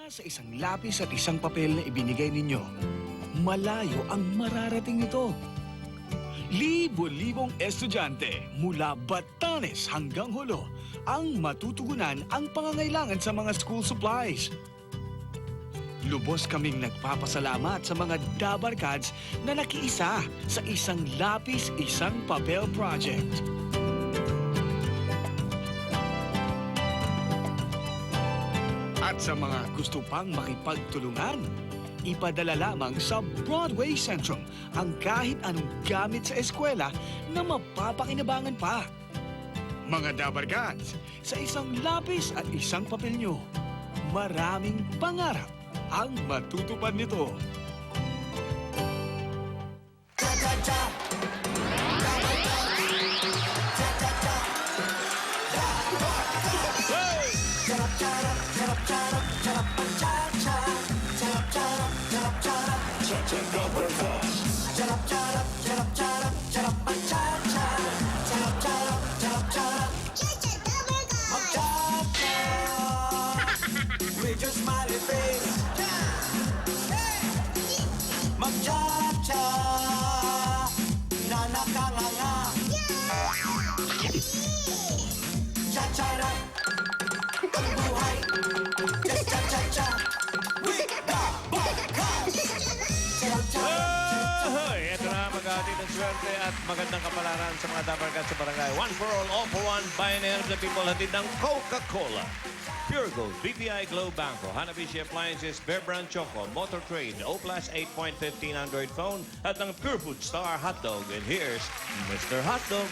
Sa isang lapis at isang papel na ibinigay ninyo, malayo ang mararating nito. Libo-libong estudyante mula Batanes hanggang Hulo ang matutugunan ang pangangailangan sa mga school supplies. Lubos kaming nagpapasalamat sa mga Dabarkads na nakiisa sa isang lapis, isang papel project. At sa mga gusto pang makipagtulungan, ipadala lamang sa Broadway Centrum ang kahit anong gamit sa eskwela na mapapakinabangan pa. Mga Dabarkads, sa isang lapis at isang papel nyo, maraming pangarap ang matutupad nito. With your smiley face, mag-cha-cha na nakanganga. Cha-cha-ra ang buhay, just cha-cha-cha with the Dabarkads. Ito na mag-aatid ng swerte at magandang kapalaran sa mga Dabarkads sa barangay. One for all for one. Pioneer of the people. Hatid ng Coca-Cola, Pure Gold, BPI Globe Banco, Hanabishi Appliances, Bear Brand Choco, Motor Trade, O-Plus 8.15 Android phone, at ng Pure Food Star Hotdog. And here's Mr. Hotdog.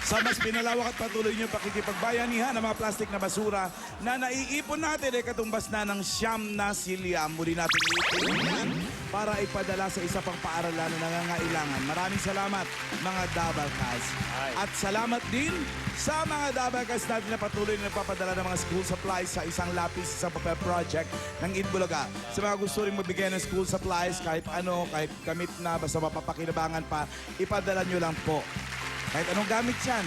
Sa mas pinalawak at patuloy niyong pakikipagbayanihan ng mga plastik na basura na naiipon natin ay katumbas na ng siyam na silya. Muli natin iipon para ipadala sa isa pang paaralan na nangangailangan. Maraming salamat mga Dabarkads. At salamat din sa mga Dabarkads natin na patuloy na nagpapadala ng mga school supplies sa isang lapis, isang papel project ng Itbulaga. Sa mga gusto rin magbigay ng school supplies, kahit ano, kahit gamit na, basta mapapakinabangan pa, ipadala nyo lang po. Kahit anong gamit yan,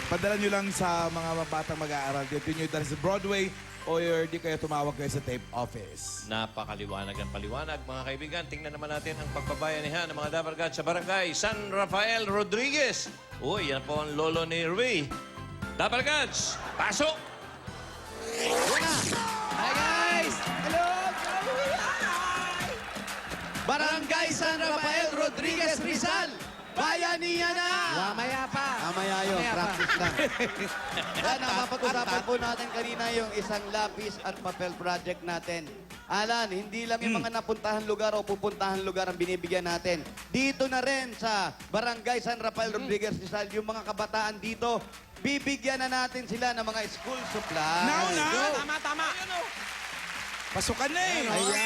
padala nyo lang sa mga batang mag-aaral. Dito nyo dala sa Broadway o di kaya tumawag kayo sa tape office. Napakaliwanag ang paliwanag, mga kaibigan. Tingnan naman natin ang pagpabayanihan ng mga Dabarkads sa barangay San Rafael Rodriguez. Uy, yan po ang lolo ni Rui. Dabarkads, pasok! Hi guys! Hello! Hi! Barangay San Rafael Rodriguez Rizal! Bayanihan na! Mamaya pa. Mamaya yun, practice lang. Yan, ang mapag-usapan po natin kanina yung isang lapis at papel project natin. Alan, hindi lang yung mga napuntahan lugar o pupuntahan lugar ang binibigyan natin. Dito na rin sa Barangay San Rafael Rodriguez Rizal, yung mga kabataan dito, bibigyan na natin sila ng mga school supplies. Now na! Tama, tama. Pasukan na eh! Ayan!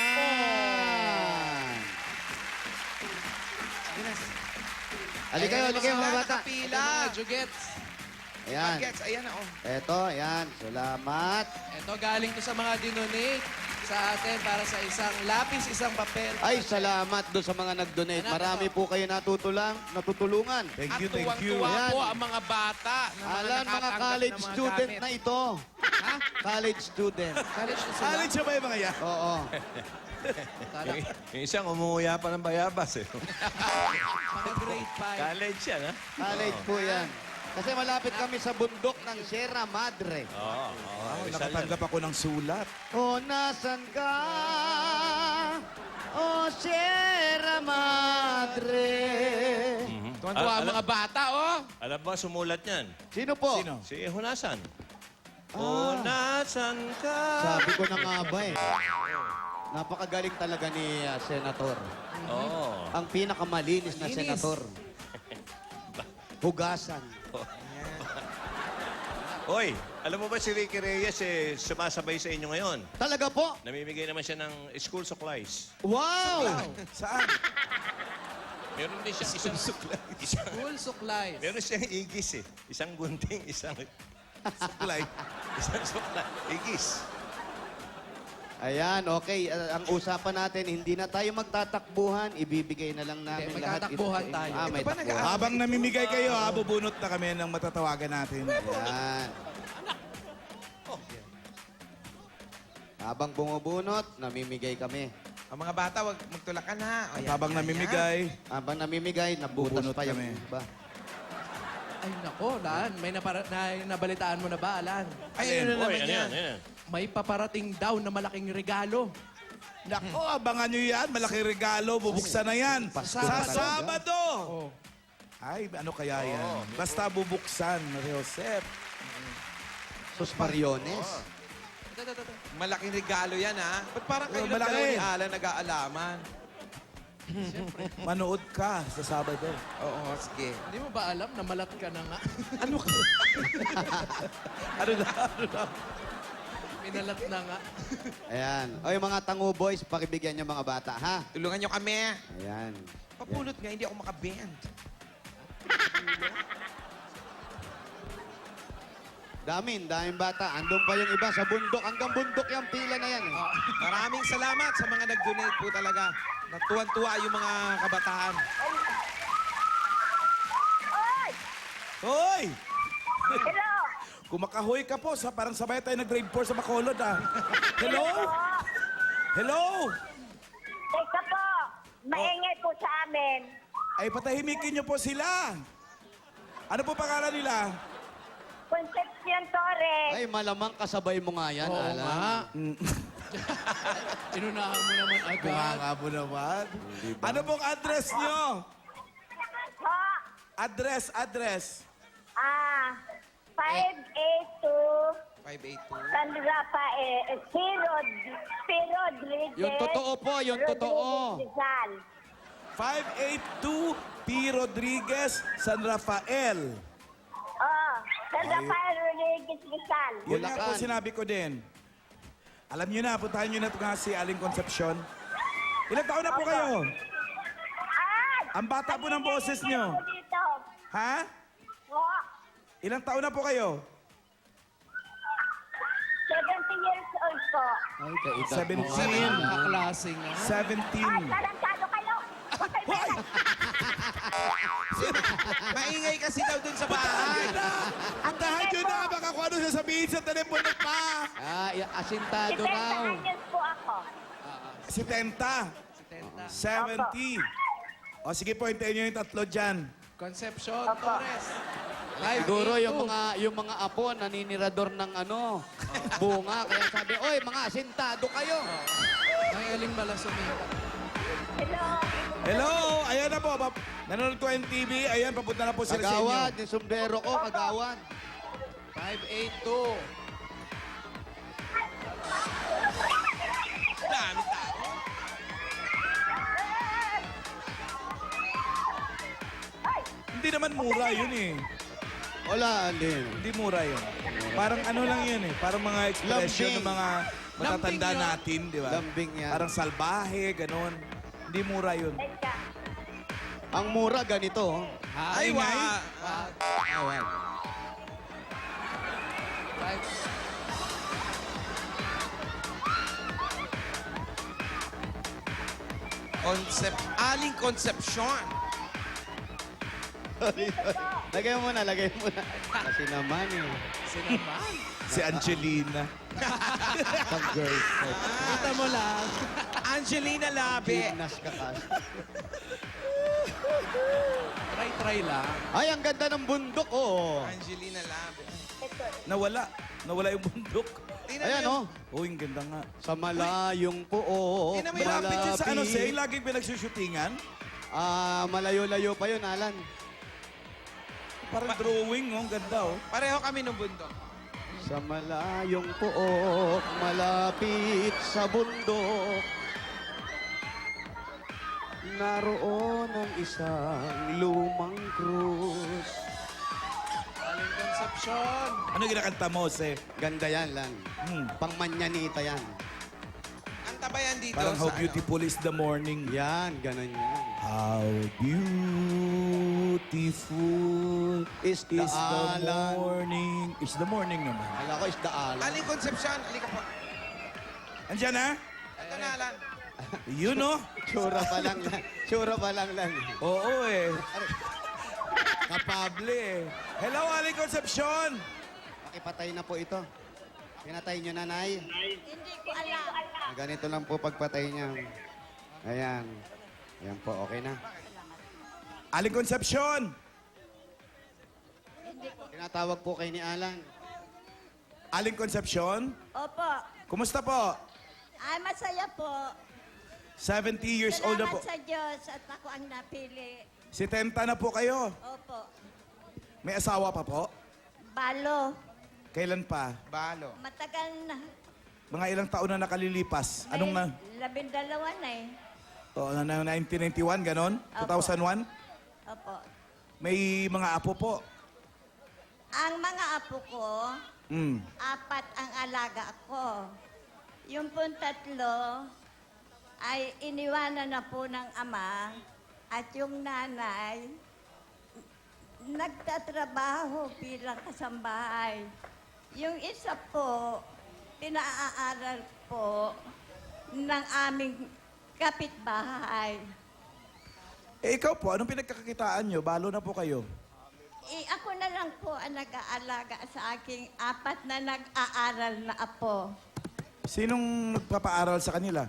Halika kayo mga bata. Kapila. Jugets. Ayan. Jugets, ayan na oh. Eto, ayan. Salamat. Ito galing to sa mga dinonate sa atin para sa isang lapis, isang papel. Ay, salamat doon sa mga nag-donate. Marami po kayo natutulungan. Thank At you, thank you. tuwang-tuwa Yan. po ang mga bata na mga Alan, mga nakatanggap college ng mga student gamit. na ito. Ha? College student. College na sila? College na ba yung mga yan? Oo. Yung isang umuuya pa ng bayabas eh. Mga grade 5. College yan, ha? College po yan. Kasi malapit kami sa bundok ng Sierra Madre. Oo. Oh, nakatanggap ako ng sulat. O nasan ka? O Sierra Madre. Tuwan-tuwa ang mga bata, oh. Alam ba sumulat niyan? Sino po? Sino? Si Hunasan. Hunasan ka. Sabi ko na nga ba eh. Napakagaling talaga ni Senator. Oo. Ang pinakamalinis na senator. Hugasan. Oy, alam mo ba si Ricky Reyes sumasabay sa inyo ngayon? Talaga po? Namimigay naman siya ng school supplies. Wow! Saan? Meron din siyang isang isang, Full supplies. meron siyang igis eh. Isang gunting, isang supply. Isang supply. Igis. Ayan, okay. Ang usapan natin, hindi na tayo magtatakbuhan. Ibibigay na lang namin Hindi, lahat. magtatakbuhan tayo. May Ito ba takbuhan. Habang namimigay kayo, bubunot na kami ng matatawagan natin. Ayan. Habang bumubunot, namimigay kami. Ang mga bata, wag magtulakan ha. At Ayan, habang ayan, namimigay, Habang namimigay, nabutas Bubunot pa yung kami. iba. Ay, nako, Lan. May nabalitaan mo na ba, Alan? Ay, ano na Boy, naman ano yan? yan? May paparating daw na malaking regalo. nako, abangan nyo yan. Malaking regalo, bubuksan na yan. Pasko Sa talaga. Sabado. Oh. Ay, ano kaya yan? Basta bubuksan, Josep. Sus Mariones. Malaking regalo yan ha. Ba't parang kayo lang malaki. dalawa ni Alan nag-aalaman? Manood ka sa Sabado. Oo, sige. Hindi mo ba alam na malat ka na nga? Ano ka? Ano na? Minalat na nga. Ayan. O yung mga tangu boys, pakibigyan nyo mga bata, ha? Tulungan nyo kami. Ayan. Papulot nga, hindi ako makabend. Daming bata. Andun pa yung iba sa bundok. Hanggang bundok yung pila na yan. Eh. Maraming salamat sa mga nag-donate po talaga. Natuwan-tuwa yung mga kabataan. Hoy! Hello! Kumakahoy ka po. Parang sabay tayo nag-grade 4 sa Bacolod, ah. Hello? Hello? Teka po, maingay po sa amin. Ay, patahimikin niyo po sila. Ano po pangalan nila? Concepcion Torres. Ay, malamang kasabay mo nga yan, Oo Alan. nga. Inunahan mo naman agad. Nga po naman. Ano pong address niyo? Ho, Address. 582 582. San Rafael, P. Rodriguez. Yung totoo po, yung totoo. Rodriguez Rizal. 582 P. Rodriguez, San Rafael. Oh, San Rafael Rodriguez Rizal. Yun nga po Bulacan. sinabi ko din. Alam niyo na, puntahan niyo na ito nga si Aling Concepcion. Ilang taon na po kayo? Ah! Ang bata po ng boses niyo. Ako dito. Ha? Ho, Ilang taon na po kayo? 70 years old po. Ay, kaedad 17. mo nga, Alan. Kaklase nga. 17. Tarantado kayo. Okay ba yan? Maingay kasi daw dun sa bahay. Puntahan niyo na, baka kung ano sasabihin sa telepono pa. Asintado raw. 70 years po ako. Si Tenta. 70. O sige po, hintayin niyo yung tatlo dyan. Concepcion Opo. Torres. Siguro yung mga apo naninirador ng bunga. Kaya sabi, oy, mga asintado kayo. Magaling pala sumita. Hello. Hello! Ayan na po. Nanonood ko yung TV. Ayan, papunta na po sila sa inyo. Kagawad, yung sombrero ko, kagawad. 582. Dami tao. Hindi naman mura yun eh. Wala, din. Hindi mura yun. Parang ano lang yun eh. Parang mga expression Lambing. ng mga matatanda Lambing yun. natin, di ba? Lambing yan. Parang salbahe, ganon. Hindi mura yun. Teka. Ang mura ganito. Oh. Ay, Ingay. Awan. Aling Concepcion. Lagay mo na. Kasi naman eh. Sinaman. Si Angelina. Pag girl. Kita mo lang. Angelina Labe. Gymnast ka kasi. Try lang. Ay, ang ganda ng bundok, oh. Angelina Labe. Nawala. Nawala yung bundok. Tingnan Ayan, mo oh. Oh, yung ganda nga. Sa malayong puok, Tingnan mo yung Malapit yun sa ano, malapit. Say? Laging pinagsushootingan. Malayo-layo pa yun, Alan. Parang drawing, oh. Ang ganda, oh. Pareho kami nung bundok. Sa malayong puok, malapit sa bundok, naroon ang isang lumang krus. Aling Concepcion. Ano ginakanta mo, Say? Ganda yan lang. Pang manyanita yan. Ang tabayan dito Parang sa how beautiful is the morning. Yan, ganun yan. How beautiful Is the Alan. morning. Is the morning naman. Kala ko is the Alan. Aling Concepcion, halika po. Andiyan na? Ito na, Alan. Yun, oh. Tsura pa lang lang. Tsura pa lang lang. Oo, eh. Kapable, eh. Hello, Aling Concepcion. Pakipatay na po ito. Pinatay nyo, nanay? Hindi ko alam. Ganito lang po pagpatay niya. Ayan. Ayan po, okay na. Aling Concepcion! Tinatawag po kay ni Alan. Aling Concepcion? Opo. Kumusta po? Ay, masaya po. 70 years old na po. Salamat sa Diyos at ako ang napili. 70 na po kayo. Opo. May asawa pa po? Balo. Kailan pa? Balo. Matagal na. Mga ilang taon na nakalilipas? Anong na? 12 na eh. Oh, 1991, ganon? Opo. 2001? Opo. May mga apo po. Ang mga apo ko, Mm. 4 ang alaga ko. Yung pong 3 ay iniwanan na po ng ama at yung nanay nagtatrabaho bilang kasambahay. Yung isa po, pinaaral po ng aming kapitbahay. Eh, ikaw po, anong pinagkakakitaan nyo? Balo na po kayo. Ako na lang po ang nag-aalaga sa aking 4 na nag-aaral na apo. Sinong nagpapaaral sa kanila?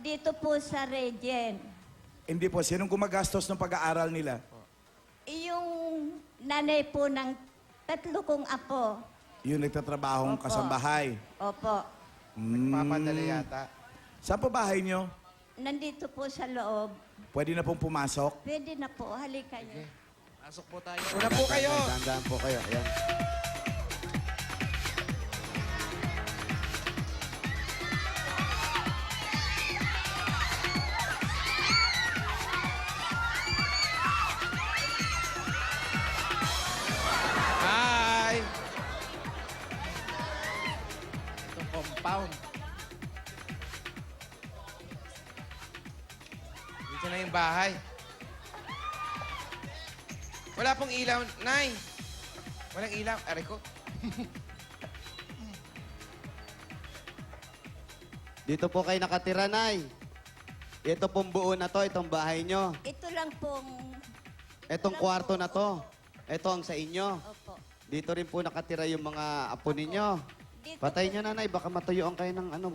Dito po sa Regent. Hindi po, sinong gumagastos ng pag-aaral nila? Yung nanay po ng 3 kong apo. Yung nagtatrabahong Opo. kasambahay. Opo. Papadala yata. Saan po bahay nyo? Nandito po sa loob. Pwede na pong pumasok? Pwede na po. Halika kayo. Pasok po tayo. Una po kayo. Tandaan po kayo. Ayan. Hi! Itong compound. Dito na yung bahay. Wala pong ilaw, Nay. Walang ilaw. Aray ko. Dito po kayo nakatira, Nay. Ito pong buo na to, itong bahay nyo. Ito lang pong... Itong kwarto na to. Ito ang sa inyo. Opo. Dito rin po nakatira yung mga apo ninyo. Dito Patay po, nyo, nanay. Baka matuyuan kayo ng ano.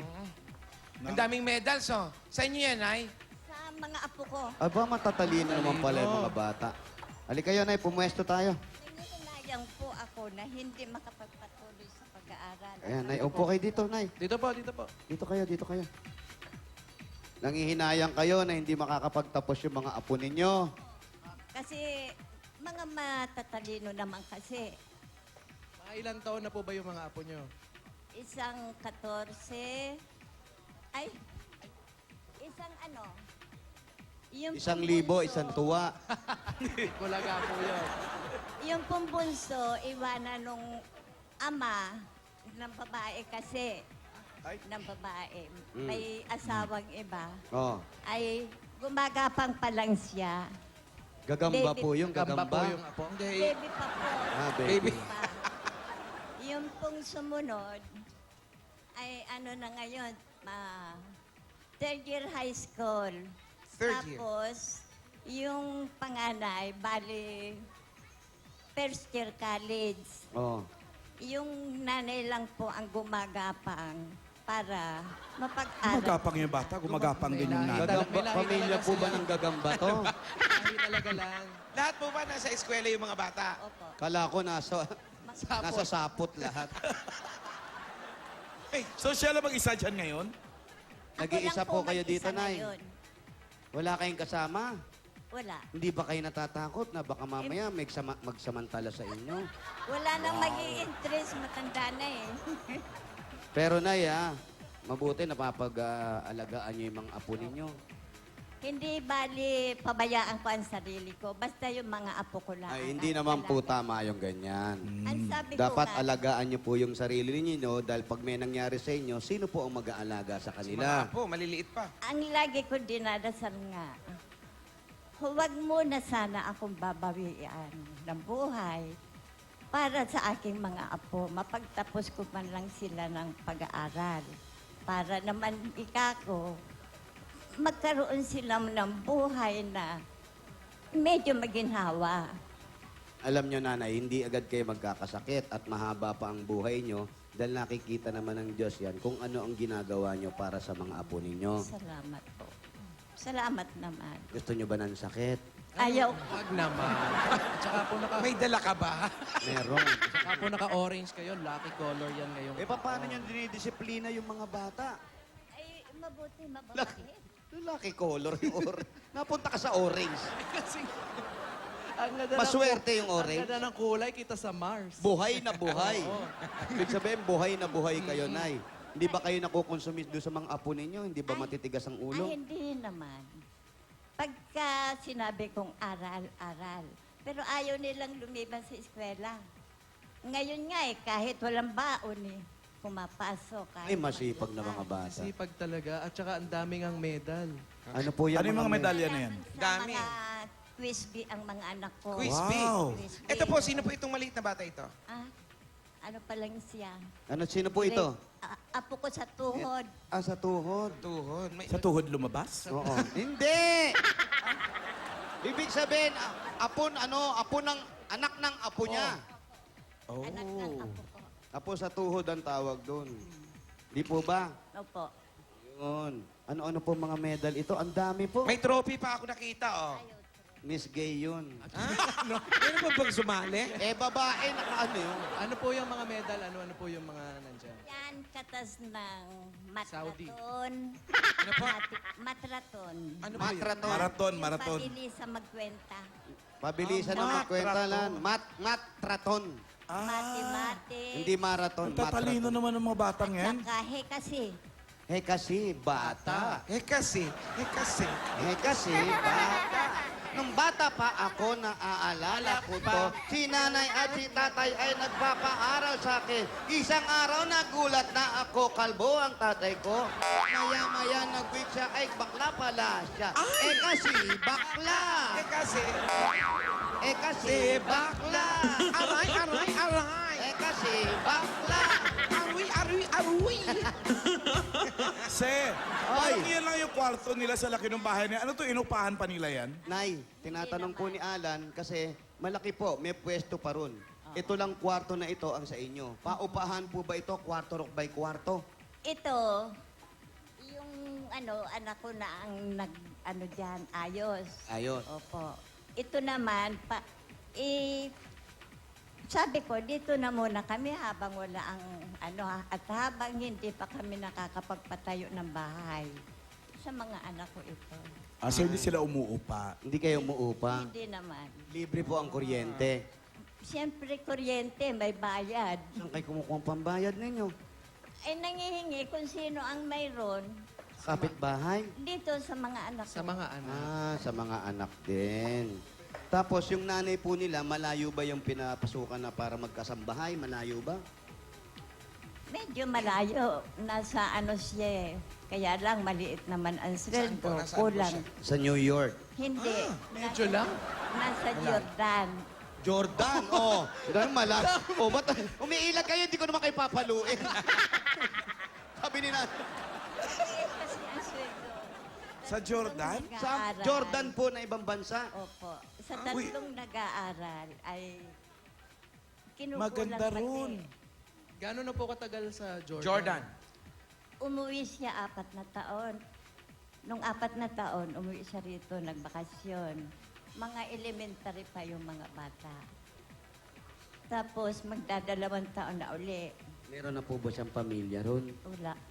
Ang daming medals, oh. Sa inyo yan, Nay. sa mga apo ko. Aba, matatalino naman pala yung mga bata. Halika kayo, nay. Pumuesto tayo. Nanginayang po ako na hindi makapagpatuloy sa pag-aaral. Ayan, nay. Upo kayo dito, nay. Dito po, dito po. Dito kayo, dito kayo. Nangihinayang kayo na hindi makakapagtapos yung mga apo ninyo. Kasi mga matatalino naman kasi. Mga ilang taon na po ba yung mga apo nyo? Isang 14, ay, isang ano, yung 1,000, isang tuwa. Kulaga po yun. Yung pumbunso, iwanan nung ama ng babae kasi, ng babae, may asawang iba, Oh. ay gumagapang pa lang siya. Gagamba Baby. po yung Gamba gagamba. po yung apo. Hindi. Baby pa po. Ah, baby. Pa. Yung pong sumunod, ay ano na ngayon, third year high school. Third year. Tapos, yung panganay, bali, first year college. Oh. Yung nanay lang po ang gumagapang para mapag-aral. Gumagapang yung bata, gumagapang din yung nanay. Gagamba, may lahi pamilya talaga po ba sila. ng gagamba to? Hindi talaga lang. Lahat po ba nasa eskwela yung mga bata? Opo. Kala ko nasa sapot lahat. So siya lang mag-isa dyan ngayon? Ako Nag-iisa lang po kayo mag-isa dito, Nay. ngayon. Wala kayong kasama. Wala. Hindi ba kayo natatakot na baka mamaya may magsamantala sa inyo? Wala nang mag-i-interest, matanda na eh. Pero Nay, mabuti napapag-alagaan niyo yung mga apo ninyo. Hindi bali pabayaan ko ang sarili ko. Basta yung mga apo ko lang. Ay, ang hindi naman po alaga. tama yung ganyan. Ang sabi Dapat ko nga, alagaan niyo po yung sarili ninyo dahil pag may nangyari sa inyo, sino po ang mag-aalaga sa Mga kanila? apo, maliliit pa. ang lagi ko dinadasal nga, huwag mo na sana akong babawian ng buhay para sa aking mga apo. Mapagtapos ko man lang sila ng pag-aaral. Para naman ikako, magkaroon sila ng buhay na medyo maginhawa. Alam nyo, nanay, hindi agad kayo magkakasakit at mahaba pa ang buhay nyo Dahil nakikita naman ng Diyos yan kung ano ang ginagawa nyo para sa mga apo ninyo. Salamat po. Salamat naman. Gusto nyo ba ng sakit? Ayaw. Wag naman. Tsaka po May dala ka ba? Meron. tsaka po naka-orange kayo. Lucky color yan ngayong... Eh, paano nyo dinidisiplina yung mga bata? Ay, mabuti, mabuti. Lucky color yung Napunta ka sa orange. Kasi... Ang ganda Maswerte yung orange. Ang ganda ng kulay, kita sa Mars. Buhay na buhay. Ibig sabihin, buhay na buhay kayo, Nay. Hindi ba kayo nakukonsumis doon sa mga apo ninyo? Hindi ba matitigas ang Ay, ulo? hindi naman. Pagka sinabi kong aral, aral. Pero ayaw nilang lumiban sa eskwela. Ngayon nga kahit walang baon pumapasok. Kahit Ay, masipag na mga bata. Sipag talaga. At saka ang daming ang medal. Ano po yan? Ano yung mga medalya na yan? Sa Dami. mga quiz bee ang mga anak ko. Quiz bee. Wow. Quiz bee. Ito po, sino po itong maliit na bata ito? Ah, ano pa lang siya? Ano, sino po ito? Apo ko sa tuhod. Ah, sa tuhod. Tuhod. May... Sa tuhod lumabas? Oo. Hindi! Ibig sabihin, apo ng, anak ng apo niya. Oh. Anak ng apo ko. Apo sa tuhod ang tawag doon. Di po ba? Opo. Yun. Ano-ano po mga medal ito? Ang dami po. May trophy pa ako nakita, oh. Miss Gay yun. Meron ba bang sumali? Eh, babae, nakaano yun? Ano po yung mga medal? Ano po yung mga nandyan? Yan, katas ng Saudi. matraton. Ano po? Matraton. Ano po yun? Matraton. Marathon, Yung marathon. pabilis sa magkwenta. Pabilisan ng magkwenta lang. Matraton. Mati-mati. Hindi marathon. Ang tatalino naman ng mga batang yan. Saka kasi. Eh kasi, bata. Eh kasi. Eh kasi, bata. Nung bata pa ako, naaalala ko to, si nanay at si tatay ay nagpapaaral sa akin. Isang araw nagulat na ako, kalbo ang tatay ko. Maya-maya nag-week siya, ay bakla pala siya. Eh kasi, bakla. Eh kasi. Eh kasi, bakla. Aray, aray, aray. Eh kasi, bakla. Aruy, aruy, aruy. Se, parang yan lang yung kwarto nila sa laki ng bahay nila. Ano to, inupahan pa nila yan? Nay, tinatanong po ni Alan kasi malaki po, may pwesto pa ron. Ito lang kwarto na ito ang sa inyo. Paupahan po ba ito, kwarto by kwarto? Ito, yung anak ko na ang dyan, ayos. Ayos. Opo. Ito naman, sabi ko, dito na muna kami habang wala ang at habang hindi pa kami nakakapagpatayo ng bahay. Sa mga anak ko ito. So hindi sila umuupa. Hindi kayo muupa. Hindi naman. Libre po ang kuryente. Siyempre, kuryente, may bayad. Saan kayo kumukuha ang pambayad ninyo? Ay nangihingi kung sino ang mayroon Kapitbahay? dito sa mga anak Sa ko. mga anak. Ah, sa mga anak din. Tapos yung nanay po nila, malayo ba yung pinapasukan na para magkasambahay? Malayo ba? Medyo malayo. Nasa siya Kaya lang, maliit naman ang sweldo. Nasaan po Kulang. siya? Sa New York. Hindi. Medyo lang. Nasa Jordan. Jordan, oh. Ganun malayo. Oh, ba't umiilag kayo? Hindi ko naman kayo papaluin. Sabi ni nanay. Kasi ang sweldo. Sa Jordan? Sa Nag-aaral. Jordan po na ibang bansa. Opo. Sa tatlong nag-aaral ay kinukulang Maganda pati. ron. Gano'n na po katagal sa Jordan? Jordan. Umuwi siya 4 na taon. Nung 4 na taon, umuwi siya rito, nagbakasyon. Mga elementary pa yung mga bata. Tapos magdadalawang taon na uli. Meron na po ba siyang pamilya ron?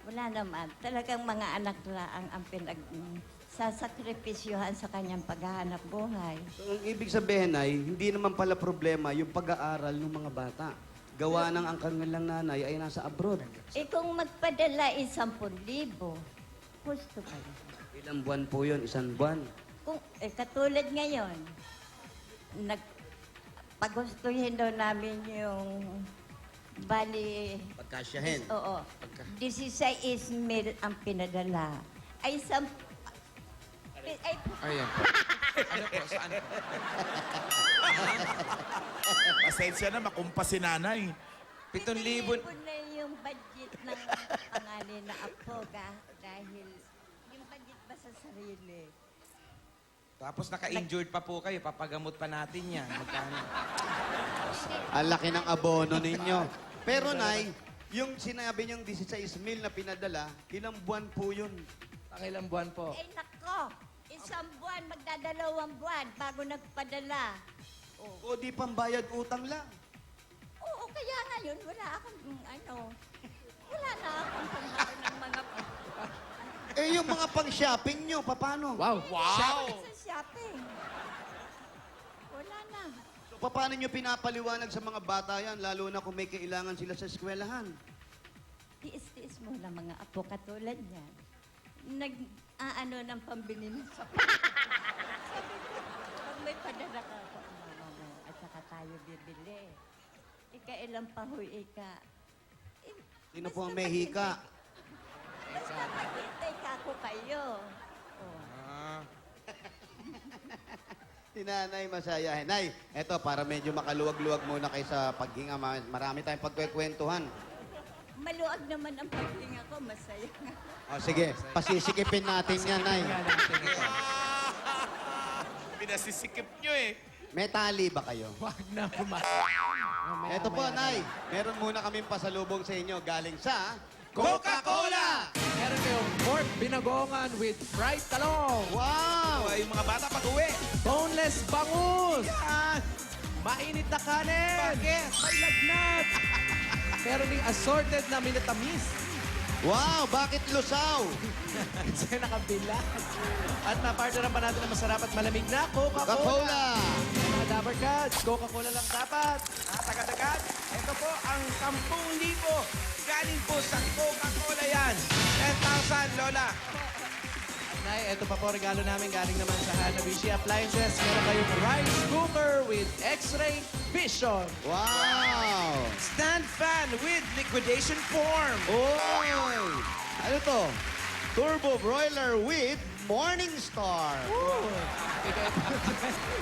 Wala naman. Talagang mga anak lang ang sasakripisyohan sa kanyang paghahanap buhay. So, ang ibig sabihin ay, hindi naman pala problema yung pag-aaral ng mga bata. Gawa ng ang kanilang nanay ay nasa abroad. Kung magpadala 10,000, gusto kayo. Ilang buwan po yun? Isang buwan? Kung, katulad ngayon, pagustuhin daw namin yung bali, Pagkasyahin. oo, 16 mil ang pinadala. Ay, Ayan po. Ano po? Saan po? Pasensya na, makumpa si nanay. 7,000. na yung budget ng pangalan na apo dahil yung budget ba sa sarili. Tapos naka-injured pa po kayo. Papagamot pa natin yan. Magkano? Ang laki ng abono ninyo. Pero, Nay, yung sinabi niyong 16 mil na pinadala, ilang buwan po yun? Pangilang buwan po. Eh, nako, isang buwan, magdadalawang buwan bago nagpadala. O di pambayad utang lang. Oo, kaya ngayon, wala akong, wala na akong pambayad ng mga Eh, yung mga pang-shopping nyo, paano? Wow. sa shopping. Wala na. So, paano nyo pinapaliwanag sa mga bata yan, lalo na kung may kailangan sila sa eskwelahan? Tiis-tiis mo na mga apo katulad niyan. Nag-aano ng pambili ng sapat. Sabi ko, pag may padala ka ako, mama mo, at saka tayo bibili. Ilang pa ho, ika. Sino po ang may hika? Basta maghintay ka ako kayo. Oh. Si Nanay masayahin. Nay, eto, para medyo makaluwag-luwag muna kayo sa paghinga. Marami tayong pagkwekwentuhan. Maluag naman ang paghinga ko, masaya nga. O, sige, pasisikipin natin yan, Nay. Pinasisikip nyo eh. May tali ba kayo? Wag na Eto po, Nay. Meron muna kaming pasalubong sa inyo galing sa Coca-Cola! Meron kayong pork binagongan with fried talong. Wow! Ay, yung mga bata pag-uwi. Boneless bangus! Mainit na kanin! Bakit? May lagnat! Meron ding assorted na minatamis. Wow! Bakit lusaw? Kasi nakabilat. At na-partneran pa natin ang masarap at malamig na Coca-Cola. Coca-Cola! Mga Dabber Cats, Coca-Cola lang dapat. At agad-agad, ito po ang 10,000 galing po sa Coca-Cola yan. 10,000, Lola. At Nay, ito pa po regalo namin galing naman sa Hanabishi Appliances. Meron kayong rice cooker with X-ray vision. Wow! Stand fan with liquidation form. Oy! Ano to? Turbo broiler with Morningstar.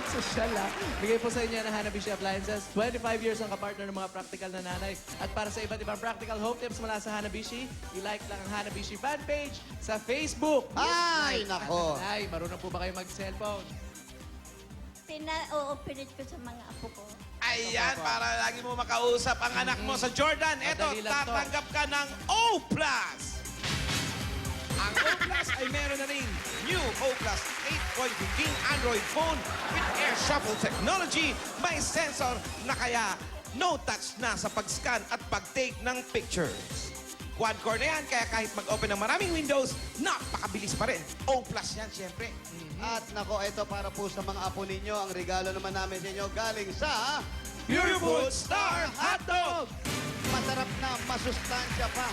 Social ah. Bigay po sa inyo ng Hanabishi Appliances. 25 years ang kapartner ng mga practical na nanay. At para sa iba't ibang practical home tips mula sa Hanabishi, i-like lang ang Hanabishi fan page sa Facebook. Ay, nako. Nay, marunong po ba kayo mag-cellphone? Pina-o-operate ko sa mga apo ko. Ayan, para lagi mo makausap ang anak mo sa Jordan. Eto, Madali lang to. tatanggap ka ng O+. Ang O+, ay meron na rin new O+, 8.15 Android phone with Air Shuffle technology. May sensor na kaya no touch na sa pag-scan at pag-take ng pictures. Quad-core na yan, kaya kahit mag-open ng maraming windows, napakabilis pa rin. O+ yan, siyempre. At nako, ito para po sa mga apo ninyo. Ang regalo naman namin sa inyo galing sa Pure Food Star Hotdog! masarap na masustansya pa.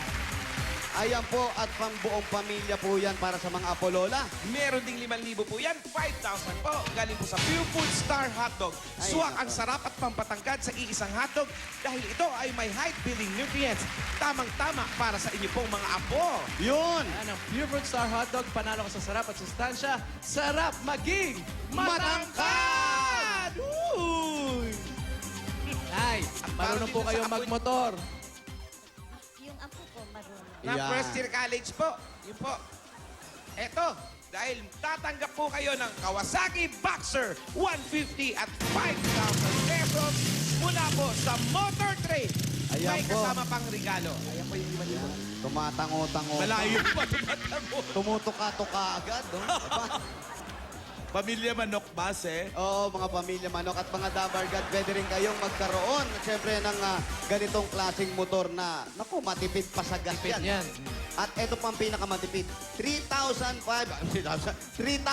Ayan po, at pambuong pamilya po yan para sa mga apo lola. Meron ding 5,000 po yan, 5,000 po. Galing po sa Pure Food Star Hotdog. Ay, Suwak nako. ang sarap at pampatangkad sa iisang hotdog dahil ito ay may height-building nutrients. Tamang-tama para sa inyo pong mga apo. Yun! Yan ang Pure Fruit Star Hotdog. Panalo ka sa sarap at sustansya. Sarap maging Matangkad! Uy! Nay, marunong po dito sa kayong apoy- magmotor. Yung apo ko marunong. Na Yan. first year college po. Yun po. Eto, dahil tatanggap po kayo ng Kawasaki Boxer 150 at 5,000 pesos mula po sa Motor Trade. Ayan May po. kasama pang regalo. Ayan po yung 5,000. Tumatango-tango. Malayo pa tumatango. Tumutuka-tuka agad. No? Aba. Pamilya Manok Base. Oo, mga pamilya manok at mga dabargad, pwede rin kayong magkaroon, siyempre, ng ganitong klaseng motor na, naku, matipid pa sa gas Tipid yan. yan. At ito pang pinakamatipid, 3,300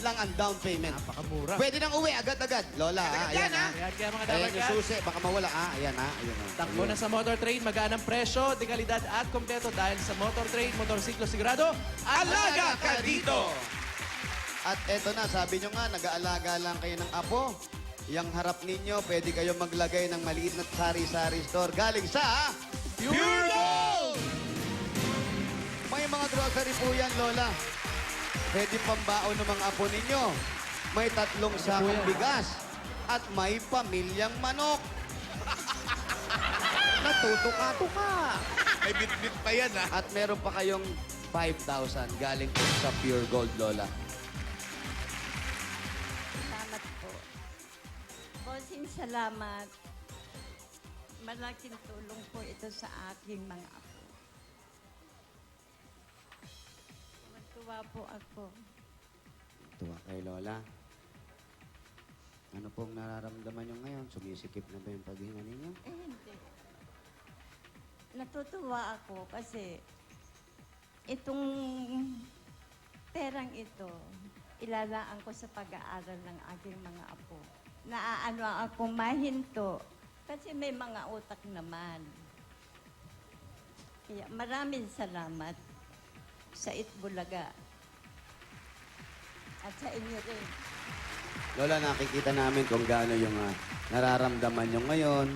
lang ang down payment. Napakamura. Pwede nang uwi agad-agad. Lola, Agad-agad ayan yan, ha? Ayan kaya mga Ayan Dabber yung Cats. susi, baka mawala. Ayan ayan. Takbo na sa Motor Trade, magaan ang presyo, dekalidad at kompleto dahil sa Motor Trade, motorsiklo sigurado, Alaga ka dito! At eto na, sabi nyo nga, nag-aalaga lang kayo ng apo. Yang harap ninyo, pwede kayo maglagay ng maliit na sari-sari store galing sa Pure Gold! May mga grocery po yan, Lola. Pwede pambaon ng mga apo ninyo. May 3 sakong bigas. At may pamilyang manok. Natutuka-tuka. May bit-bit pa yan, ha? At meron pa kayong 5,000 galing po sa Pure Gold, Lola. Salamat po. Bossing, salamat. malaking tulong po ito sa aking mga apo. Matuwa po ako. Tuwa kay Lola. Ano pong nararamdaman nyo ngayon? Sumisikip na ba yung paghinga ninyo? Eh, hindi. Natutuwa ako kasi itong perang ito, ilalaan ko sa pag-aaral ng aking mga apo. Naaano akong mahinto kasi may mga utak naman. Kaya maraming salamat sa Itbulaga at sa inyo rin. Lola, nakikita namin kung gaano yung nararamdaman nyo ngayon,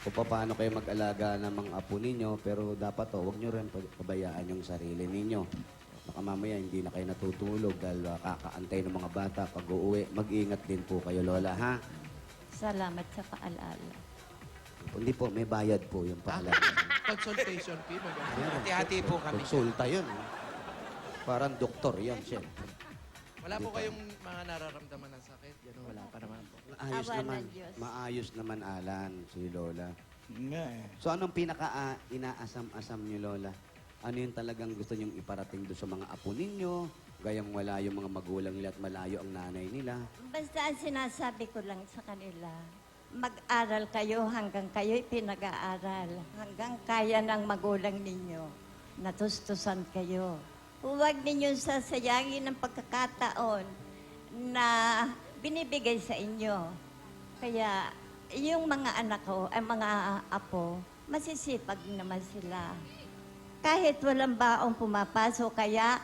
kung paano kayo mag-alaga ng mga apo ninyo, pero dapat huwag nyo rin pabayaan yung sarili ninyo. Baka mamaya hindi na kayo natutulog dahil kakaantay ng mga bata pag uuwi. Mag-ingat din po kayo, Lola, ha? Salamat sa paalala. Hindi po, may bayad po yung paalala. Consultation fee, maganda. Hati-hati po kami. Konsulta yun. Parang doktor yan, siya. Wala po kayong mga nararamdaman ng sakit? Ganun, wala pa naman po. Maayos Awa ng naman. Diyos. Maayos naman, Alan, si Lola. Nga eh. So anong pinaka-inaasam-asam niyo, Lola? Ano yung talagang gusto niyong iparating doon sa mga apo ninyo? Gayang wala yung mga magulang nila at malayo ang nanay nila. Basta ang sinasabi ko lang sa kanila, mag-aral kayo hanggang kayo'y pinag-aaral. Hanggang kaya ng magulang ninyo, natustusan kayo. Huwag ninyong sasayangin ang pagkakataon na binibigay sa inyo. Kaya yung mga anak ko, ay mga apo, masisipag naman sila. Kahit walang baong pumapasok, kaya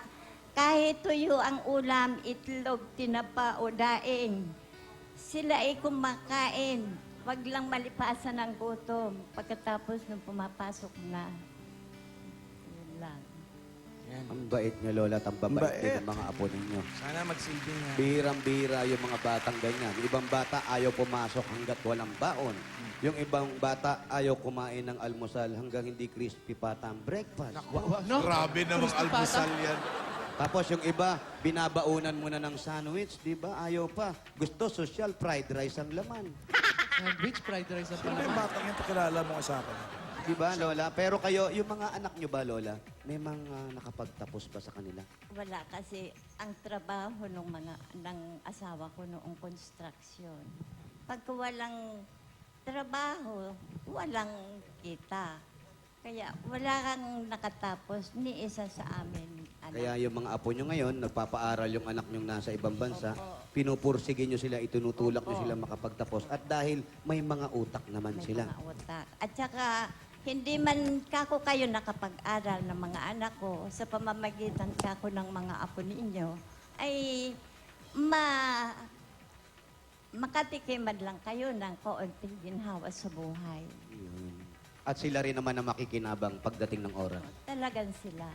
kahit tuyo ang ulam, itlog, tinapa o daing, sila ay kumakain. Wag lang malipasan ng gutom pagkatapos nung pumapasok na. Yun lang. Ang bait niyo, Lola, at ang babait din ng mga apo ninyo. Sana magsilbing Bihirang-bihira yung mga batang ganyan. Yung ibang bata ayaw pumasok hanggat walang baon. Yung ibang bata ayaw kumain ng almusal hanggang hindi crispy pata ang breakfast. No? Grabe namang Crispy pata. almusal yan. Tapos yung iba, binabaunan muna ng sandwich, di ba? Ayaw pa. Gusto social fried rice ang laman. Sandwich, fried rice ang Sino yung palaman. batang yung pakilala mo sa akin? Di ba, Lola? Pero kayo, yung mga anak nyo ba, Lola, may mga nakapagtapos ba sa kanila? Wala kasi ang trabaho ng asawa ko noong construction. Pag walang trabaho, walang kita. Kaya wala kang nakatapos ni isa sa amin. Anak. Kaya yung mga apo nyo ngayon, nagpapaaral yung anak nyo nasa ibang bansa, Opo. pinupursige nyo sila, itinutulak nyo Opo. sila makapagtapos. At dahil may mga utak naman May sila. mga utak. At saka, hindi man kako kayo nakapag-aral ng mga anak ko sa pamamagitan kako ng mga apo ninyo, ay makatikiman lang kayo ng kaunting ginhawa sa buhay. Yun. At sila rin naman na makikinabang pagdating ng oras. Talagang sila.